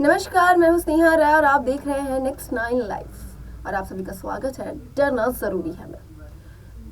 नमस्कार, मैं हूं स्नेहा राय और आप देख रहे हैं नेक्स्ट 9 लाइफ और आप सभी का स्वागत है। डरना जरूरी है में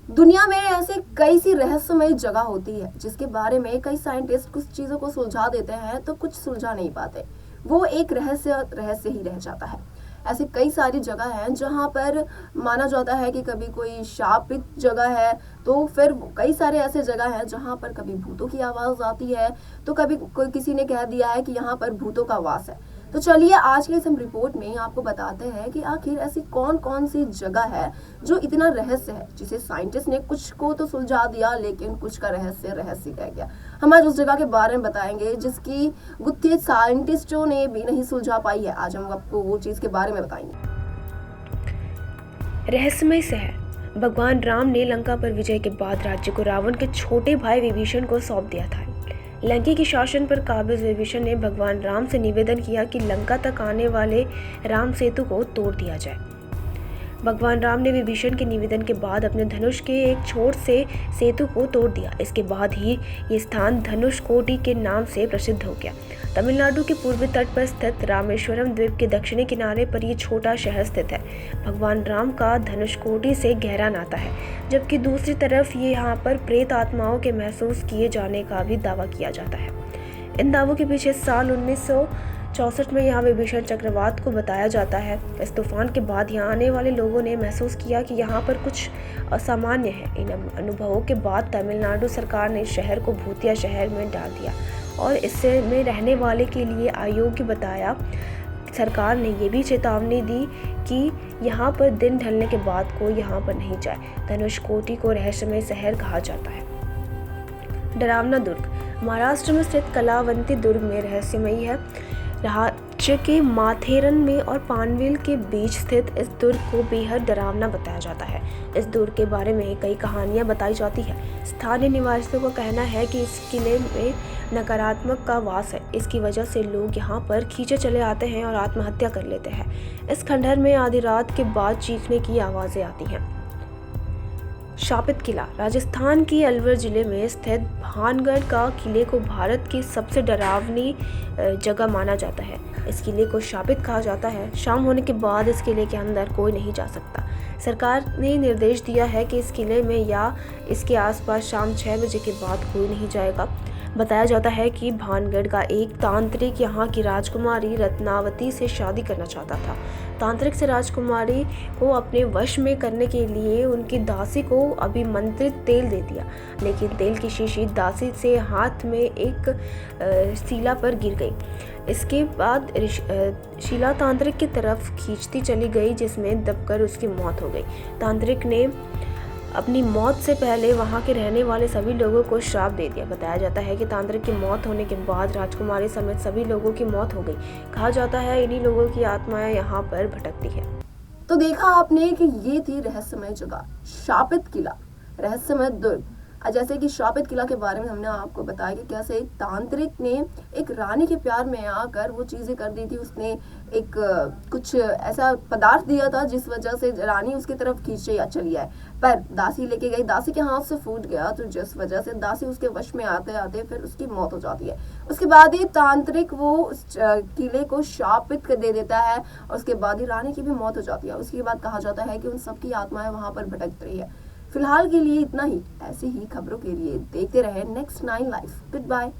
दुनिया में ऐसे कई सी रहस्यमय जगह होती है जिसके बारे में कई साइंटिस्ट कुछ चीजों को सुलझा देते हैं तो कुछ सुलझा नहीं पाते। वो एक रहस्य ही रह जाता है। ऐसी कई सारी जगह हैं जहाँ पर माना जाता है कि कभी कोई शापित जगह है, तो फिर कई सारे ऐसे जगह हैं जहाँ पर कभी भूतों की आवाज आती है, तो कभी कोई किसी ने कह दिया है कि यहाँ पर भूतों का वास है। तो चलिए आज के इस हम रिपोर्ट में आपको बताते हैं कि आखिर ऐसी कौन कौन सी जगह है जो इतना रहस्य है, जिसे साइंटिस्ट ने कुछ को तो सुलझा दिया लेकिन कुछ का रहस्य रह गया। हम आज उस जगह के बारे में बताएंगे जिसकी गुत्थी साइंटिस्टों ने भी नहीं सुलझा पाई है। आज हम आपको वो चीज के बारे में बताएंगे। रहस्यमय शहर। भगवान राम ने लंका पर विजय के बाद राज्य को रावण के छोटे भाई विभीषण को सौंप दिया था। लंका के शासन पर काबिज विभीषण ने भगवान राम से निवेदन किया कि लंका तक आने वाले राम सेतु को तोड़ दिया जाए। भगवान राम ने विभीषण के निवेदन के बाद अपने धनुष के एक छोर से सेतु को तोड़ दिया। इसके बाद ही ये स्थान धनुषकोटि के नाम से प्रसिद्ध हो गया। तमिलनाडु के पूर्वी तट पर स्थित रामेश्वरम द्वीप के दक्षिणी किनारे पर ये छोटा शहर स्थित है। भगवान राम का धनुषकोटि से गहरा नाता है, जबकि दूसरी तरफ ये यहाँ पर प्रेत आत्माओं के महसूस किए जाने का भी दावा किया जाता है। इन दावों के पीछे साल 1964 में यहाँ विभीषण चक्रवात को बताया जाता है। इस तूफान के बाद यहाँ आने वाले लोगों ने महसूस किया कि यहाँ पर कुछ असामान्य है। इन अनुभवों के बाद तमिलनाडु सरकार ने शहर को भूतिया शहर में डाल दिया और इससे में रहने वाले के लिए अयोग्य बताया। सरकार ने ये भी चेतावनी दी कि यहाँ पर दिन ढलने के बाद कोई यहाँ पर नहीं जाए। धनुषकोटि को रहस्यमय शहर कहा जाता है। डरावना दुर्ग। महाराष्ट्र में स्थित कलावंती दुर्ग में रहस्यमयी है। राज्य के माथेरन में और पानवेल के बीच स्थित इस दुर्ग को बेहद डरावना बताया जाता है। इस दुर्ग के बारे में कई कहानियां बताई जाती है। स्थानीय निवासियों का कहना है कि इस किले में नकारात्मक का वास है। इसकी वजह से लोग यहाँ पर खींचे चले आते हैं और आत्महत्या कर लेते हैं। इस खंडहर में आधी रात के बाद चीखने की आवाज़ें आती हैं। शापित किला। राजस्थान की अलवर जिले में स्थित भानगढ़ का किले को भारत की सबसे डरावनी जगह माना जाता है। इस किले को शापित कहा जाता है। शाम होने के बाद इस किले के अंदर कोई नहीं जा सकता। सरकार ने निर्देश दिया है कि इस किले में या इसके आसपास शाम 6 बजे के बाद कोई नहीं जाएगा। बताया जाता है कि भानगढ़ का एक तांत्रिक यहाँ की राजकुमारी रत्नावती से शादी करना चाहता था। तांत्रिक से राजकुमारी को अपने वश में करने के लिए उनकी दासी को अभिमंत्रित तेल दे दिया, लेकिन तेल की शीशी दासी से हाथ में एक शिला पर गिर गई। इसके बाद शिला तांत्रिक की तरफ खींचती चली गई, जिसमें दबकर उसकी मौत हो गई। तांत्रिक ने अपनी मौत से पहले वहां के रहने वाले सभी लोगों को श्राप दे दिया। बताया जाता है कि तांत्रिक की मौत होने के बाद राजकुमारी समेत सभी लोगों की मौत हो गई। कहा जाता है इन्हीं लोगों की आत्माएं यहाँ पर भटकती है। तो देखा आपने कि ये थी रहस्यमय जगह, शापित किला, रहस्यमय दुर्ग। जैसे कि शापित किला के बारे में हमने आपको बताया कि कैसे एक तांत्रिक ने एक रानी के प्यार में आकर वो चीजें कर दी थी। उसने एक कुछ ऐसा पदार्थ दिया था जिस वजह से रानी उसकी तरफ खींचे या चली आए, पर दासी लेके गई, दासी के हाथ से फूट गया, तो जिस वजह से दासी उसके वश में आते आते फिर उसकी मौत हो जाती है। उसके बाद ही तांत्रिक वो उस किले को शापित कर दे देता है और उसके बाद ही रानी की भी मौत हो जाती है। उसके बाद कहा जाता है कि उन सबकी आत्माएं वहां पर भटक रही है। फिलहाल के लिए इतना ही। ऐसी ही खबरों के लिए देखते रहे नेक्स्ट 9 लाइफ। Good bye.